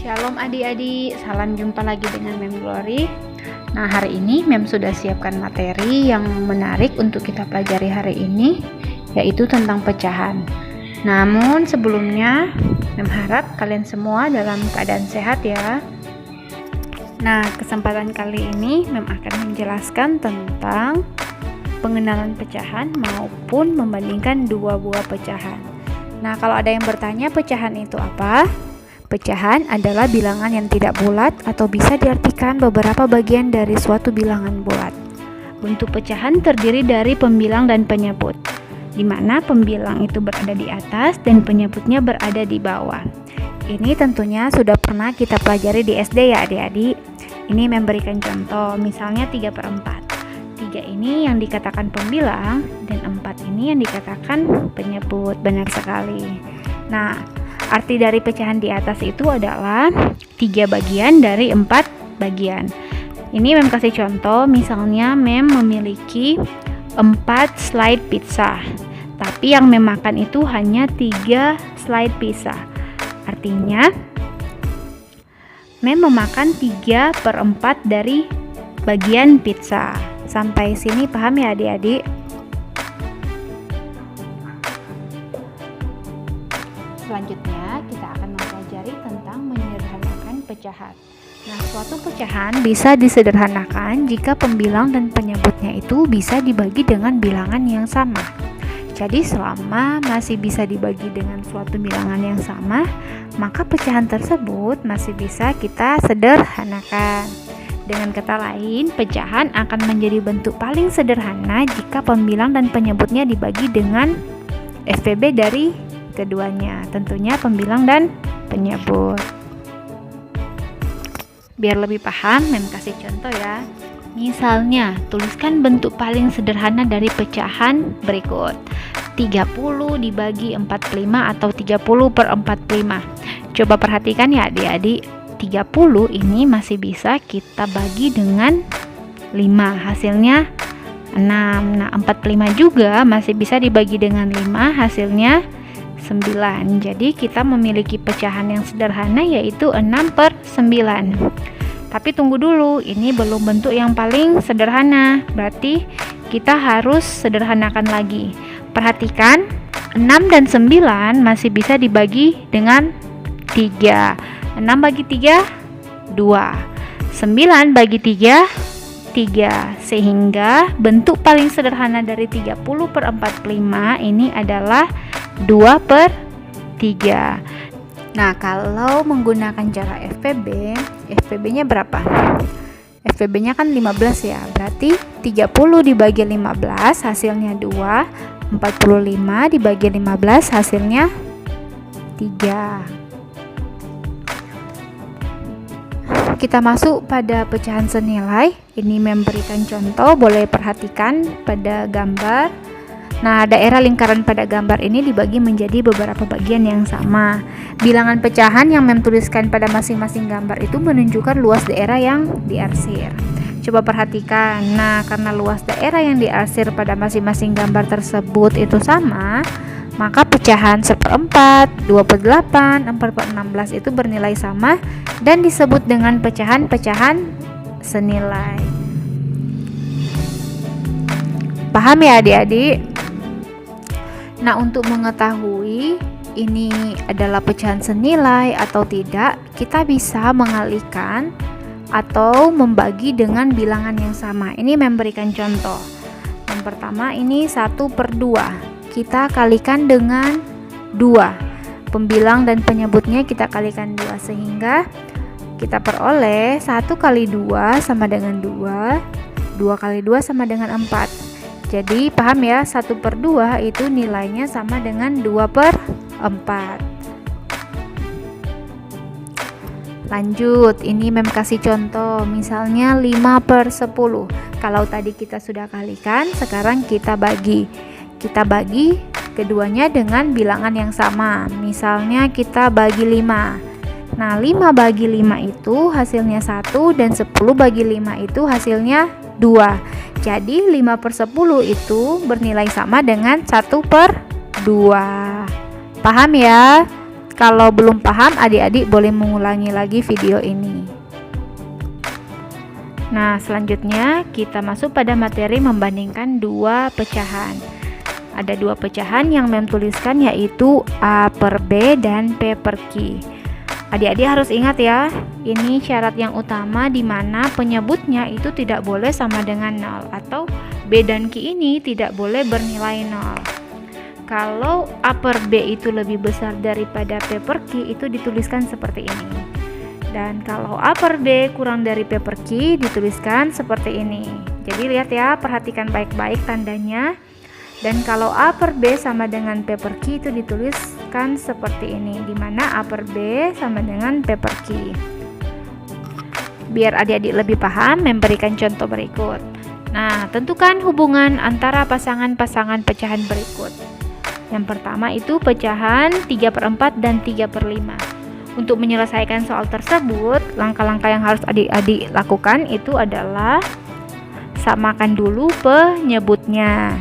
Shalom adik-adik, salam jumpa lagi dengan Mem Glory. Nah, hari ini Mem sudah siapkan materi yang menarik untuk kita pelajari hari ini, yaitu tentang pecahan. Namun sebelumnya, Mem harap kalian semua dalam keadaan sehat ya. Nah, kesempatan kali ini Mem akan menjelaskan tentang pengenalan pecahan maupun membandingkan dua buah pecahan. Nah, kalau ada yang bertanya pecahan itu apa? Pecahan adalah bilangan yang tidak bulat atau bisa diartikan beberapa bagian dari suatu bilangan bulat. Bentuk pecahan terdiri dari pembilang dan penyebut, di mana pembilang itu berada di atas dan penyebutnya berada di bawah. Ini tentunya sudah pernah kita pelajari di SD ya adik-adik. Ini memberikan contoh, misalnya 3/4. 3 ini yang dikatakan pembilang dan 4 ini yang dikatakan penyebut. Benar sekali. Nah, arti dari pecahan di atas itu adalah 3 bagian dari 4 bagian. Ini Mem kasih contoh, misalnya Mem memiliki 4 slide pizza, tapi yang Mem makan itu hanya 3 slide pizza. Artinya Mem memakan 3/4 dari bagian pizza. Sampai sini paham ya adik-adik? Selanjutnya kita akan mempelajari tentang menyederhanakan pecahan. Nah, suatu pecahan bisa disederhanakan jika pembilang dan penyebutnya itu bisa dibagi dengan bilangan yang sama. Jadi selama masih bisa dibagi dengan suatu bilangan yang sama, maka pecahan tersebut masih bisa kita sederhanakan. Dengan kata lain, pecahan akan menjadi bentuk paling sederhana jika pembilang dan penyebutnya dibagi dengan FPB dari keduanya, tentunya pembilang dan penyebut. Biar lebih paham, Mem kasih contoh ya. Misalnya, tuliskan bentuk paling sederhana dari pecahan berikut. 30 dibagi 45 atau 30/45. Coba perhatikan ya adik-adik, 30 ini masih bisa kita bagi dengan 5, hasilnya 6. Nah, 45 juga masih bisa dibagi dengan 5, hasilnya 9. Jadi kita memiliki pecahan yang sederhana yaitu 6/9. Tapi tunggu dulu, ini belum bentuk yang paling sederhana. Berarti kita harus sederhanakan lagi. Perhatikan, 6 dan 9 masih bisa dibagi dengan 3. 6 bagi 3, 2. 9 bagi 3, 3. Sehingga bentuk paling sederhana dari 30/45 ini adalah 2/3. Nah, kalau menggunakan cara FPB, FPB-nya berapa? FPB-nya kan 15 ya. Berarti 30 dibagi 15 hasilnya 2, 45 dibagi 15 hasilnya 3. Kita masuk pada pecahan senilai. Ini memberikan contoh, boleh perhatikan pada gambar. Nah, daerah lingkaran pada gambar ini dibagi menjadi beberapa bagian yang sama. Bilangan pecahan yang Mem tuliskan pada masing-masing gambar itu menunjukkan luas daerah yang diarsir. Coba perhatikan. Nah, karena luas daerah yang diarsir pada masing-masing gambar tersebut itu sama, maka pecahan 1/4, 2/8, 4/16 itu bernilai sama dan disebut dengan pecahan-pecahan senilai. Paham ya adik-adik? Nah, untuk mengetahui ini adalah pecahan senilai atau tidak, kita bisa mengalihkan atau membagi dengan bilangan yang sama. Ini memberikan contoh. Yang pertama ini 1/2. Kita kalikan dengan 2. Pembilang dan penyebutnya kita kalikan 2 sehingga kita peroleh 1 kali 2 sama dengan 2, 2 kali 2 sama dengan 4. Jadi paham ya, 1/2 itu nilainya sama dengan 2/4. Lanjut, ini Mem kasih contoh, misalnya 5/10. Kalau tadi kita sudah kalikan, sekarang kita bagi. Kita bagi keduanya dengan bilangan yang sama. Misalnya kita bagi 5. Nah, 5 bagi 5 itu hasilnya 1 dan 10 bagi 5 itu hasilnya 2. Jadi 5/10 itu bernilai sama dengan 1/2. Paham ya? Kalau belum paham, adik-adik boleh mengulangi lagi video ini. Nah, selanjutnya kita masuk pada materi membandingkan dua pecahan. Ada dua pecahan yang mem tuliskan, yaitu A per B dan P per Q. Adik-adik harus ingat ya, ini syarat yang utama di mana penyebutnya itu tidak boleh sama dengan 0, atau B dan Q ini tidak boleh bernilai 0. Kalau A per B itu lebih besar daripada P per Q, itu dituliskan seperti ini. Dan kalau A per B kurang dari P per Q, dituliskan seperti ini. Jadi lihat ya, perhatikan baik-baik tandanya. Dan kalau A per B sama dengan P per Q, itu dituliskan seperti ini, di mana A per B sama dengan P per Q. Biar adik-adik lebih paham, memberikan contoh berikut. Nah, tentukan hubungan antara pasangan-pasangan pecahan berikut. Yang pertama itu pecahan 3/4 dan 3/5. Untuk menyelesaikan soal tersebut, langkah-langkah yang harus adik-adik lakukan itu adalah samakan dulu penyebutnya.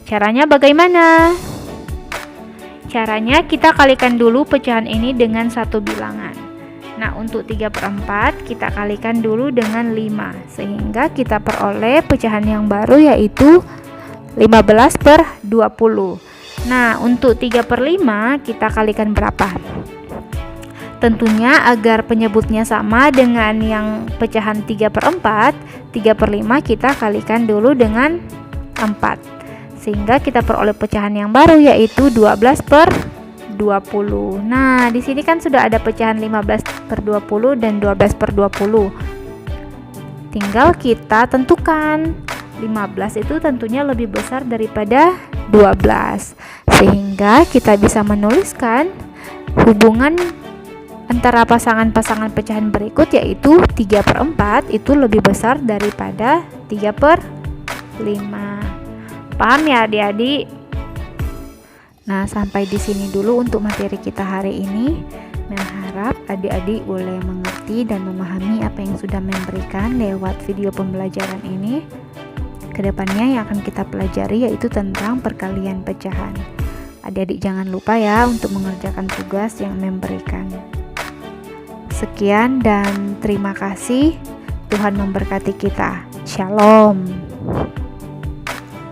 Caranya bagaimana? Caranya kita kalikan dulu pecahan ini dengan satu bilangan. Nah, untuk 3/4 kita kalikan dulu dengan 5, sehingga kita peroleh pecahan yang baru, yaitu 15/20. Nah, untuk 3/5 kita kalikan berapa? Tentunya agar penyebutnya sama dengan yang pecahan 3/4, 3/5 kita kalikan dulu dengan 4. Sehingga kita peroleh pecahan yang baru, yaitu 12/20. Nah, di sini kan sudah ada pecahan 15/20 dan 12/20. Tinggal kita tentukan. 15 itu tentunya lebih besar daripada 12. Sehingga kita bisa menuliskan hubungan antara pasangan-pasangan pecahan berikut, yaitu 3/4 itu lebih besar daripada 3/5. Paham ya adik-adik? Nah, sampai di sini dulu untuk materi kita hari ini. Mengharap adik-adik boleh mengerti dan memahami apa yang sudah memberikan lewat video pembelajaran ini. Kedepannya yang akan kita pelajari yaitu tentang perkalian pecahan. Adik-adik jangan lupa ya untuk mengerjakan tugas yang memberikan. Sekian dan terima kasih. Tuhan memberkati kita. Shalom.